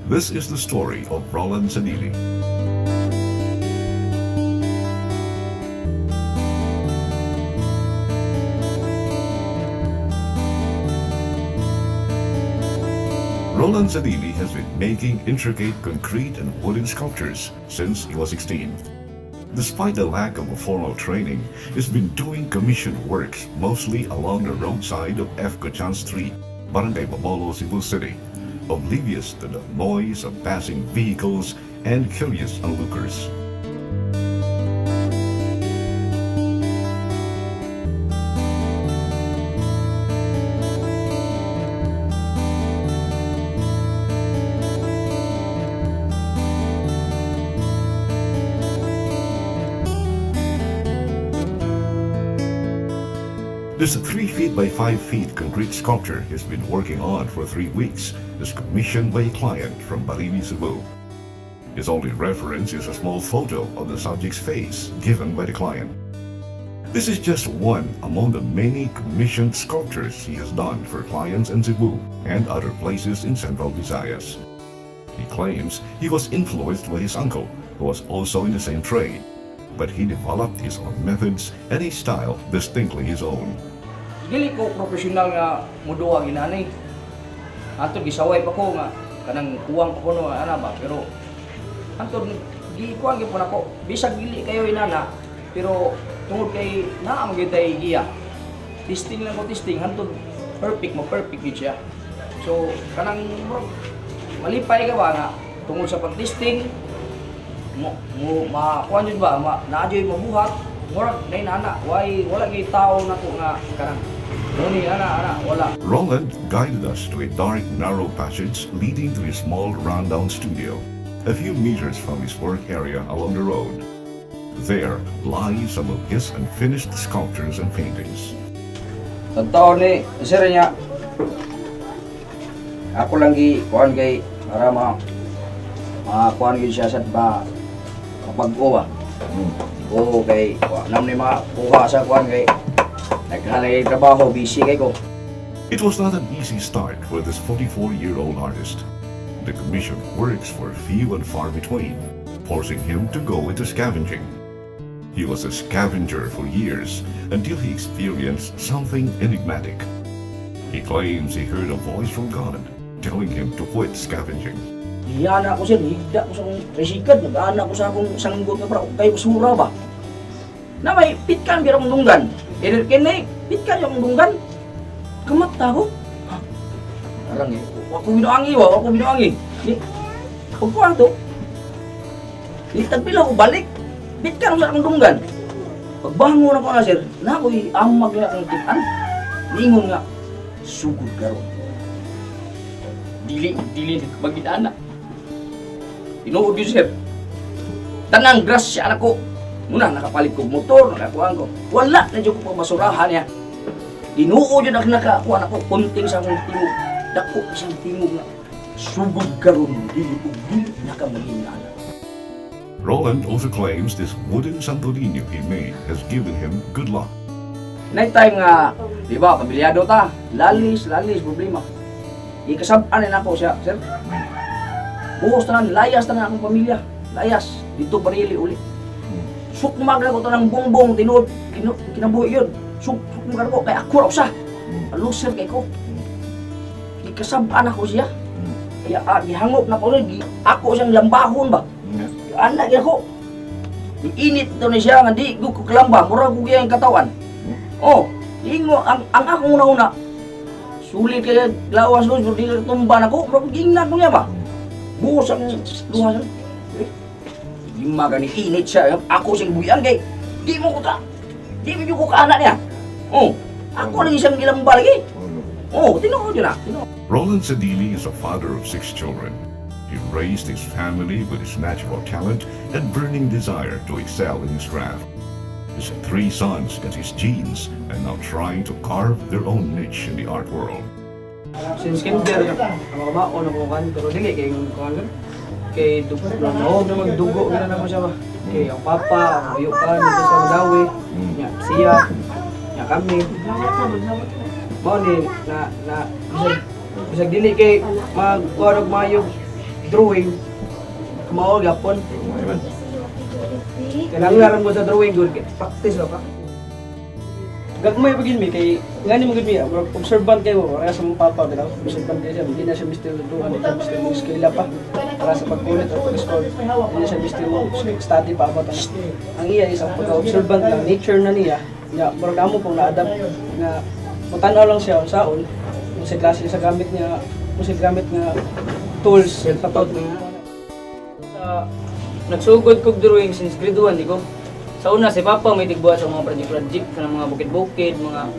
This is the story of Roland Sadili. Roland Sadili has been making intricate concrete and wooden sculptures since he was 16. Despite the lack of a formal training, he's been doing commissioned works mostly along the roadside of F. Cochan Street, Barangay Babolo, Cebu City, oblivious to the noise of passing vehicles and curious onlookers. This 3 feet by 5 feet concrete sculpture he's been working on for 3 weeks is commissioned by a client from MyTV Ceu. His only reference is a small photo of the subject's face given by the client. This is just one among the many commissioned sculptures he has done for clients in Cebu and other places in Central Visayas. He claims he was influenced by his uncle, who was also in the same trade, but he developed his own methods and a style distinctly his own. Dili ko professional nga muduwa ginani. Antod gisaway pa ko nga kanang uwang pa ko no ana ba, pero antod gikuan gyud nako bisag dili kayo inana, pero tungod kay naa man gyud tay giya. Testing lang ko testing antod perfect gyud siya. So kanang malipay ka ba nga tungod sa pag-testing mo makuan jud ba naadyoy mabuhat murag nay nana wala gyud tawo nato nga kanang wala. Roland guided us to a dark, narrow passage leading to his small, rundown studio, a few meters from his work area along the road. There lie some of his unfinished sculptures and paintings. Tagtaon ni sir niya ako lang kuan kay para kuan gyud siya sa pag-o ba. Oo kay nam ni kuha sa kuan kay naghalay trabaho, busy kay ko. It was not an easy start for this 44-year-old artist. The commission works were few and far between, forcing him to go into scavenging. He was a scavenger for years until he experienced something enigmatic. He claims he heard a voice from God telling him to quit scavenging. Hiyana ko siya, higda ko sa akong resikad, nag-aana ko sa akong sanggot na para kayo basura ba? Na may pitkan bira kong dunggan. Kin na pitkan yung dunggan. Kamata ko. Parang ako binuangi. Pagkuhan to. Tagpila ko balik. Pitkan ko sa akong dunggan. Pagbangon ako nga sir, na ako'y amag na akong tipan. Ningon nga, sugod garo. Dili magidana. Tinuod yun sir. Tanang grass siya anak ko. Muna nakapalit ko motor, nakakuhaan ko. Wala na dyan ko pamasurahan niya. Tinuod yun nakakuhaan ako. Kunting sa akong tingog. Dako isang tingog na. Sugod karon dili nakamaghinana. Roland also claims this wooden Santorinho he made has given him good luck. Night time nga, di ba, pamilyado ta. Lalis, problema. Ikasabaan na ako siya, sir. Buhos tanan, layas tanan akong pamilya. Layas, dito barili uli. Sukmag na ko ito ng bongbong, tinood, kinabuhi yun. Sukmag na ko, kaya ako raw siya. Aluser kay ko. Ikasabaan ako siya. gihangop na ko rin, ako siyang lambahon ba? Anak ako. Init daw na siya, nga di ko kalamba, mura ko kaya yung katawan. Oh, ingo, ang akong una-una, sulit kaya lawas ko, di ka tumba na ko, pero gingnat mo niya ba? Buhos ang luha siya. Lima gani init siya, ako siyang buyan kay, di mo ko kaanak niya. Oh, ako lagi siyang gilamba lagi. Oh, tinood yun na. Roland Sadili is a father of 6 children. He raised his family with his natural talent and burning desire to excel in his craft. His 3 sons got his genes and now trying to carve their own niche in the art world. Since kinder, ang maon ako kan, pero dili kay kan. Kay dugo na magdugo gina na mo siya ba. Kay ang papa, ang ayukan dito sa Madawi, nya siya, nya kami. Mao ni na bisag dili kay magkuha og mayo drawing. Mao gyapon. Kailangan mo sa drawing good practice ka. Gagmay pagin mi kay ngani mo gud mi observant kay mo para sa mong papa bitaw observant kay siya hindi na siya Mr. Duhan ito Mr. Scale pa para sa pagkulit at pag-score hindi na siya Mr. Study pa about ang iya isang pagka-observant lang nature na niya nya murag amo pong na-adapt na mutanaw lang siya saon kung sa klase sa gamit niya kung sa gamit nga tools patod sa nagsugod kog drawing since grade 1 di ko. Sa una si Papa may tigbuhat sa mga project sa mga bukid-bukid, mga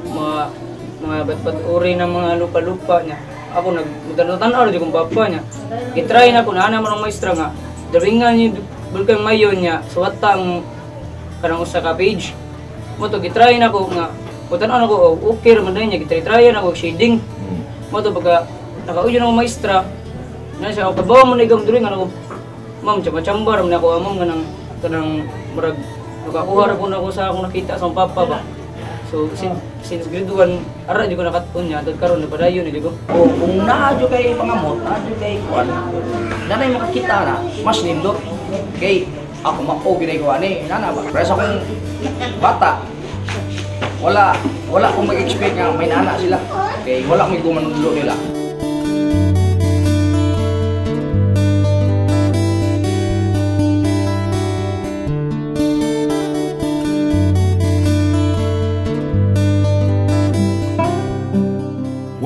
bat-bat uri ng mga lupa-lupa niya. Ako nagtanaw rin kong Papa niya. Gitry na ko na naman ang maestra nga. Drawingan niya bulkang mayon niya suwata ang kanang usa ka page. Mo to gitry na ko nga. Tanaw na ko okay ra man niya gitry na ko shading. Mo to pagka nakauyo na ko maestra. Na siya pabawa mo na igam drawing ano ko. Ma'am, chamba-chamba ram na ako among kanang murag nakakuha ra ko na ko sa akong nakita sa papa ba. So since grade 1 ara di ko nakatun niya dad karon na padayon di ko. O kung naadyo kay pangamot, naadyo kay kuan. Nanay makakita na mas nindot kay ako mako ginay ko ani nana ba. Presa kong bata. Wala akong mag-expect nga may nana sila. Kay wala may gumanulo nila.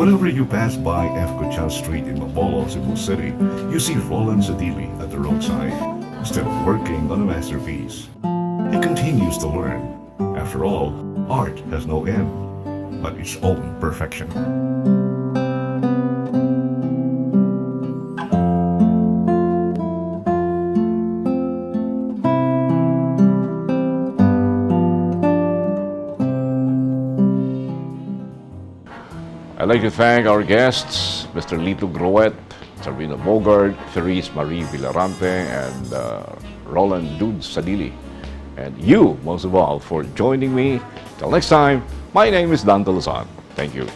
Whenever you pass by F. Cutchan Street in Mapolo, Cebu City, you see Roland Sadili at the roadside, still working on a masterpiece. He continues to learn. After all, art has no end, but its own perfection. I'd like to thank our guests, Mr. Lito Groet, Sarvina Bogart, Therese Marie Villarante, and Roland Dude Sadili. And you, most of all, for joining me. Till next time, my name is Dante Luzon. Thank you.